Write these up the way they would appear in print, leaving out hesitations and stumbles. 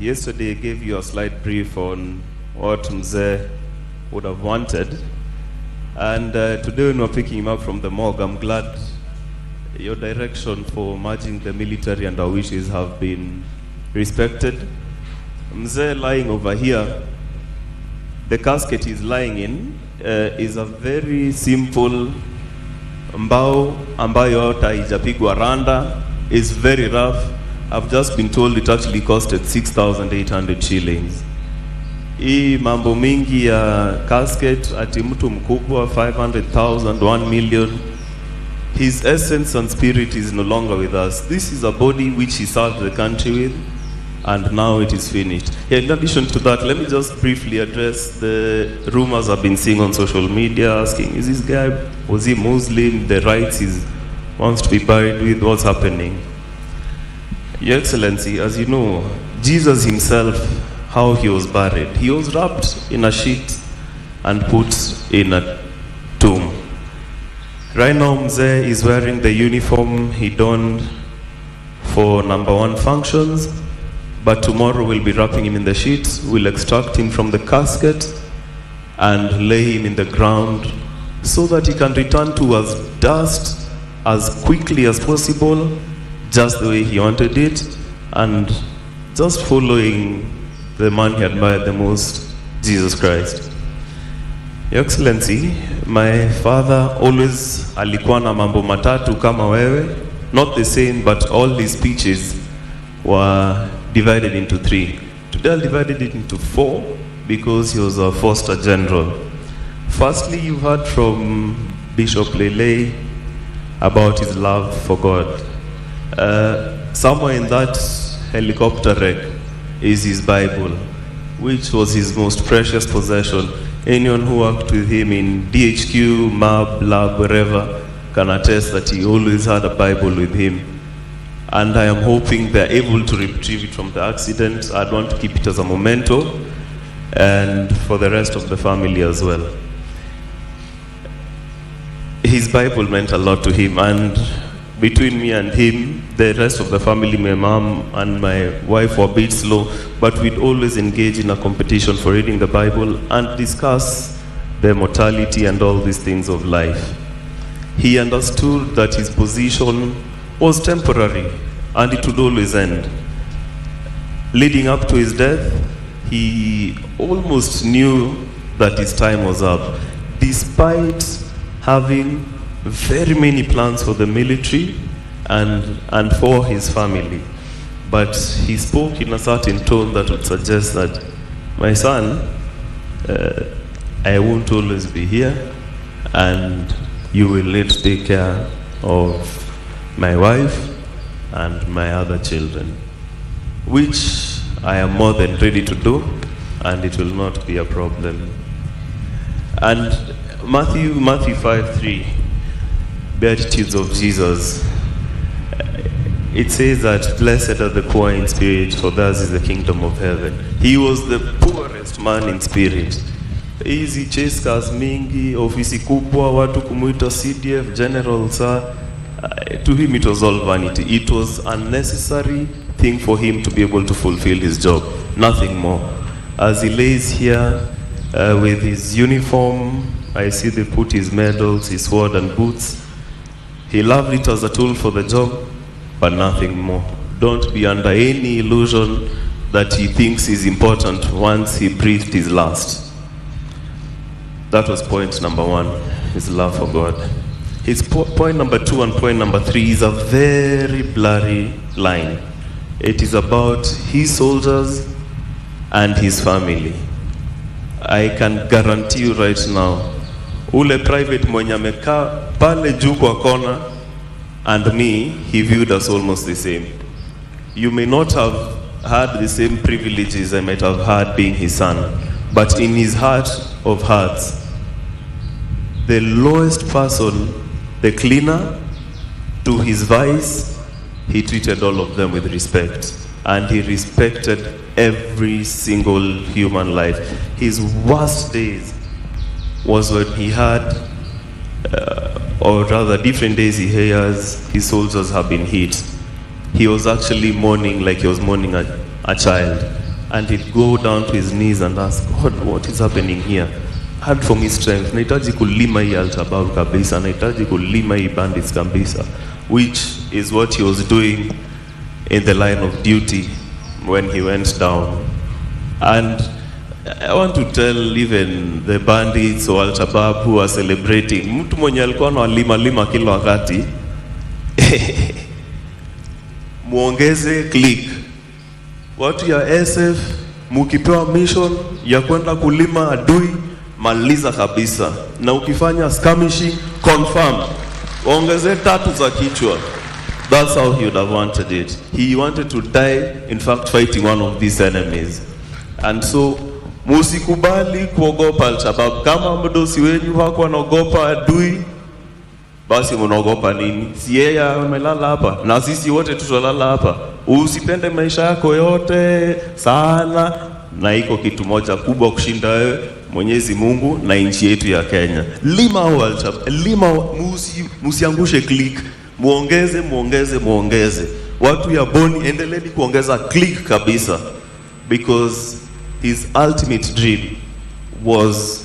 Yesterday I gave you a slight brief on what Mzee would have wanted. And today when we're picking him up from the morgue, I'm glad your direction for merging the military and our wishes have been respected. Mzee lying over here, the casket he's lying in is a very simple mbao ambayo hata haijapigwa randa. It's very rough. I've just been told it actually costed 6,800 shillings. Hii mambo mingi ya casket ati mtu mkubwa 500,000, 1 million. His essence and spirit is no longer with us. This is a body which he served the country with, and now it is finished. Yeah, in addition to that, let me just briefly address the rumors I've been seeing on social media asking, is this guy, was he Muslim? The rights he wants to be buried with, what's happening? Your Excellency, as you know, Jesus himself, how he was buried. He was wrapped in a sheet and put in a tomb. Right now, Mzee is wearing the uniform he donned for number 1 functions, but tomorrow we'll be wrapping him in the sheets. We'll extract him from the casket and lay him in the ground so that he can return to us dust as quickly as possible, just the way he wanted it, and just following the man he admired the most, Jesus Christ. Your Excellency, my father always alikuwa na mambo matatu kama wewe, not the same, but all his speeches were divided into 3. Today I'll divide it into 4 because he was a Foster General. Firstly, you heard from Bishop Lele about his love for God. Somewhere in that helicopter wreck is his Bible, which was his most precious possession. Anyone who worked with him in DHQ, MAB, lab, wherever, can attest that he always had a Bible with him. And I am hoping they're able to retrieve it from the accident. I'd want to keep it as a memento, and for the rest of the family as well. His Bible meant a lot to him, and between me and him, the rest of the family, my mom and my wife, were a bit slow, but we'd always engage in a competition for reading the Bible and discuss the mortality and all these things of life. He understood that his position was temporary and it would always end. Leading up to his death, he almost knew that his time was up, despite having very many plans for the military and for his family. But he spoke in a certain tone that would suggest that, my son, I won't always be here, and you will need to take care of my wife and my other children, which I am more than ready to do, and it will not be a problem. And Matthew 5:3, Beatitudes of Jesus, it says that blessed are the poor in spirit, for theirs is the kingdom of heaven. He was the poorest man in spirit. Hizi chase cars mingi, ofisi kubwa, watu kumuita CDF, general, sir. To him it was all vanity. It was a necessary thing for him to be able to fulfill his job, nothing more. As he lays here with his uniform, I see they put his medals, his sword and boots. He loved it as a tool for the job, but nothing more. Don't be under any illusion that he thinks is important once he breathed his last. That was point number 1, his love for God. His point number 2 and point number 3 is a very blurry line. It is about his soldiers and his family. I can guarantee you right now, ule private mwenye amekaa pale juu kwa kona and me, he viewed us almost the same. You may not have had the same privileges I might have had being his son, but in his heart of hearts, the lowest person, the cleaner, to his vice, he treated all of them with respect, and he respected every single human life. His worst days was when he had, or rather different days he hears his soldiers have been hit. He was actually mourning like he was mourning a child. and he'd go down to his knees and ask God, what is happening here? Add for me strength. Nahitaji kulima hii Al-Shabaab kabisa, nahitaji kulima hii bandits kabisa, which is what he was doing in the line of duty when he went down. And I want to tell even the bandits or Al-Shabaab who are celebrating, mtu mwenye alikuwa na lima kila wakati, muongeze click. Watu ya SF, mukipewa mission ya kwenda kulima adui, maliza kabisa. Na ukifanya skirmishing, confirm. Ongeze 3 za kichwa. That's how he would have wanted it. He wanted to die, in fact, fighting one of these enemies. And so, musikubali kuogopa Al-Shabaab. Kama mdosi wenyu wako wanaogopa adui, basi mnaogopa nini? Si yeye amelala hapa na sisi wote tutalala hapa. Usipende maisha yako yote sana, na iko kitu moja kubwa kushinda wewe, Mwenyezi Mungu na nchi yetu ya Kenya. Lima au Al-Shabaab, lima, musiangushe click. Muongeze. Watu ya Boni, endeleni kuongeza click kabisa, because his ultimate dream was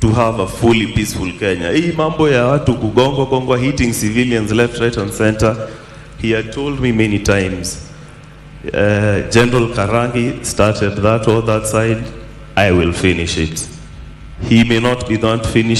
to have a fully peaceful Kenya. Hii mambo ya watu kugongwa hitting civilians left, right and center, he had told me many times, General Karangi started that or that side, I will finish it. He may not be the one to finish